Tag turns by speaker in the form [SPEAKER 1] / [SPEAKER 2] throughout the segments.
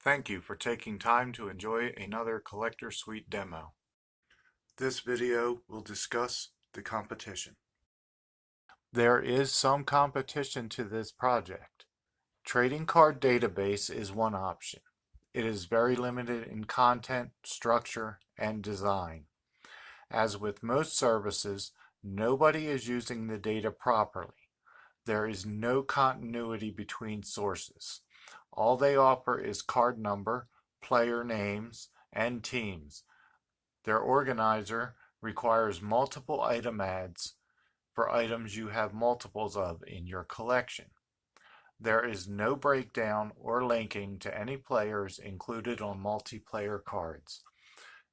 [SPEAKER 1] Thank you for taking time to enjoy another Collector Suite demo. This video will discuss the competition. There is some competition to this project. Trading card database is one option. It is very limited in content, structure, and design. As with most services, nobody is using the data properly. There is no continuity between sources. All they offer is card number, player names, and teams. Their organizer requires multiple item adds for items you have multiples of in your collection. There is no breakdown or linking to any players included on multiplayer cards.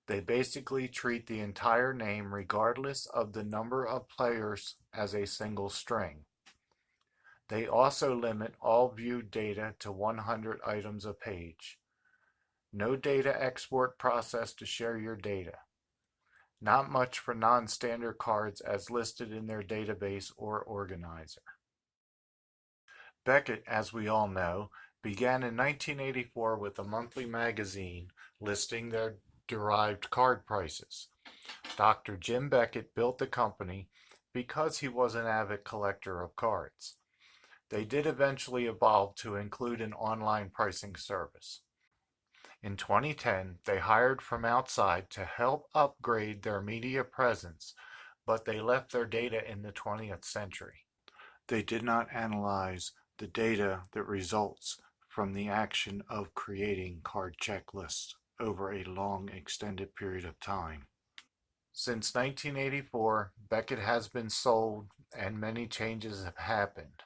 [SPEAKER 1] They basically treat the entire name regardless of the number of players as a single string. They also limit all viewed data to 100 items a page. No data export process to share your data. Not much for non-standard cards as listed in their database or organizer. Beckett, as we all know, began in 1984 with a monthly magazine listing their derived card prices. Dr. Jim Beckett built the company because he was an avid collector of cards. They did eventually evolve to include an online pricing service. In 2010, they hired from outside to help upgrade their media presence, but they left their data in the 20th century. They did not analyze the data that results from the action of creating card checklists over a long extended period of time. Since 1984, Beckett has been sold and many changes have happened,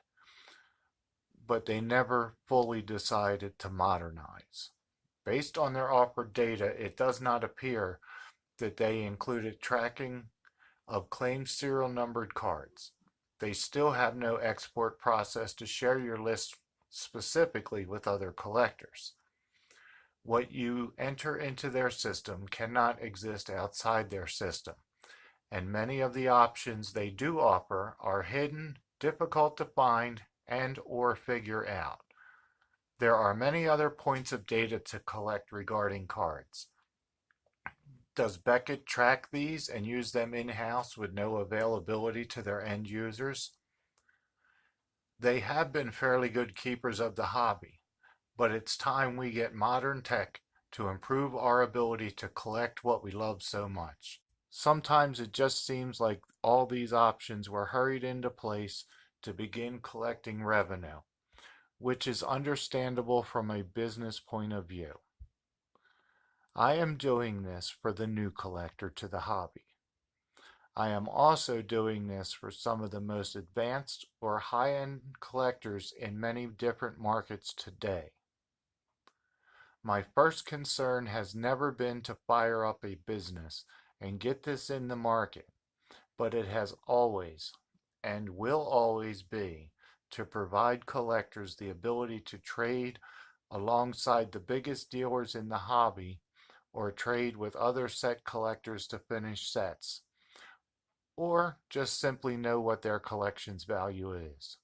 [SPEAKER 1] but they never fully decided to modernize. Based on their offered data, it does not appear that they included tracking of claimed serial numbered cards. They still have no export process to share your list specifically with other collectors. What you enter into their system cannot exist outside their system, and many of the options they do offer are hidden, difficult to find, and or figure out. There are many other points of data to collect regarding cards. Does Beckett track these and use them in-house with no availability to their end users? They have been fairly good keepers of the hobby, but it's time we get modern tech to improve our ability to collect what we love so much. Sometimes it just seems like all these options were hurried into place to begin collecting revenue, which is understandable from a business point of view. I am doing this for the new collector to the hobby. I am also doing this for some of the most advanced or high-end collectors in many different markets today. My first concern has never been to fire up a business and get this in the market, but it has always and will always be to provide collectors the ability to trade alongside the biggest dealers in the hobby or trade with other set collectors to finish sets, or just simply know what their collection's value is.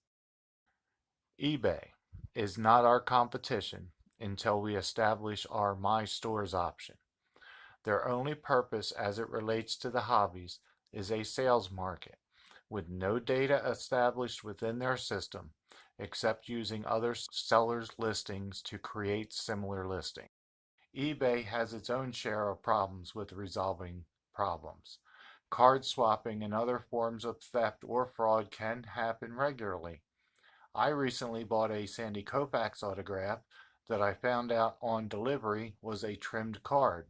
[SPEAKER 1] eBay is not our competition until we establish our My Stores option. Their only purpose as it relates to the hobbies is a sales market, with no data established within their system except using other sellers' listings to create similar listings. eBay has its own share of problems with resolving problems. Card swapping and other forms of theft or fraud can happen regularly. I recently bought a Sandy Koufax autograph that I found out on delivery was a trimmed card.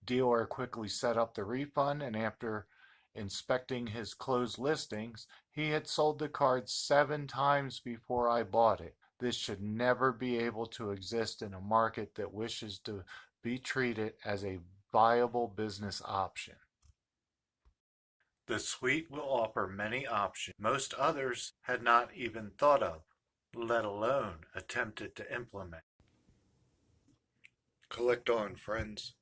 [SPEAKER 1] Dealer quickly set up the refund, and after inspecting his closed listings, he had sold the card 7 times before I bought it. This should never be able to exist in a market that wishes to be treated as a viable business option. The suite will offer many options most others had not even thought of, let alone attempted to implement. Collect on, friends.